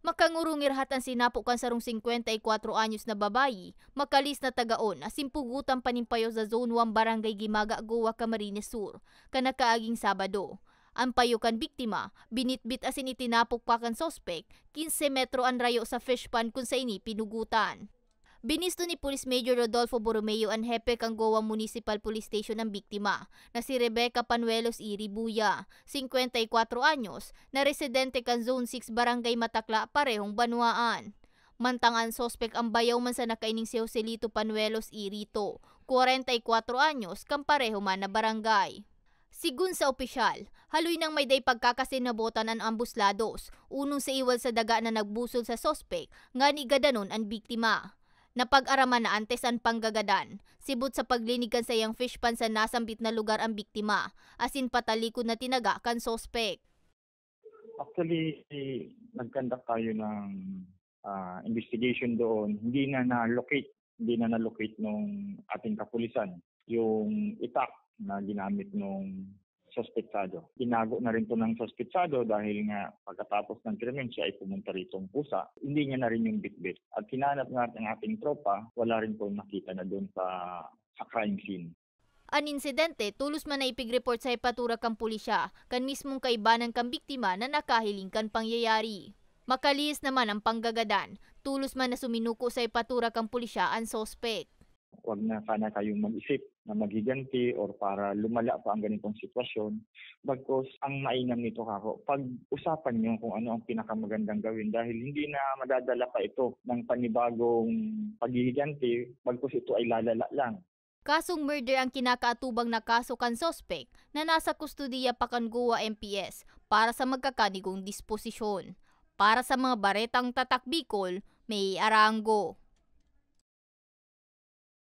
Makangurungirhat ang sinapukan sarong 54 anyos na babayi, makalis na tagaon asin pugutan panimpayo sa Zone 1 Barangay Gimaga, Goa, Camarines Sur, kanakaaging Sabado. Ang payukan biktima, binitbit asin itinapok pa kan sospek, 15 metro ang rayo sa fish pond kung sa ini pinugutan. Binisto ni Police Major Rodolfo Borromeo ang hepe kang Goa Municipal Police Station ng biktima na si Rebecca Panuelos Iribuya, 54 anyos, na residente kan Zone 6 Barangay Matakla, parehong Banwaan. Mantang ang sospek ang bayaw man sa nakaining si Joselito Panuelos Irito, 44 anyos, kang pareho man na barangay. Sigun sa opisyal, haloy nang may day pagkakasinabotan ang ambuslados, unong sa iwal sa daga na nagbusol sa sospek, nga ni gadanon ang biktima. Napag-araman na antes ang panggagadan, sibut sa paglinigan sa iyang fish pan sa nasambit na lugar ang biktima, asin patalikod na tinaga kan sospek. Actually, nag-conduct tayo ng investigation doon. Hindi na na-locate nung ating kapulisan yung itak na ginamit nung sospetsado. Tinago na rin to ng sospetsado dahil nga pagkatapos ng krimen siya ay pumunta ritong pusa. Hindi niya na rin yung bitbit. At hinanap nga ng ating tropa, wala rin po nakita na doon sa crime scene. An insidente, tulos man na ipig-report sa ipatura kang pulisya, kan mismong kaibanan kang biktima na nakahiling kan pangyayari. Makaliis naman ang panggagadan, tulos man na suminuko sa ipatura kang pulisya ang sospek. Huwag na sana kayong mag-isip na maghiganti or para lumala pa ang ganitong sitwasyon. Bagkus ang mainam nito kako, pag-usapan nyo kung ano ang pinakamagandang gawin dahil hindi na madadala pa ito ng panibagong paghihiganti, bagkus ito ay lalala lang. Kasong murder ang kinakaatubang na kaso kan sospek na nasa kustudiya pa kan Goa MPS para sa magkakanigong disposisyon. Para sa mga baretang tatak Bicol, May Arango.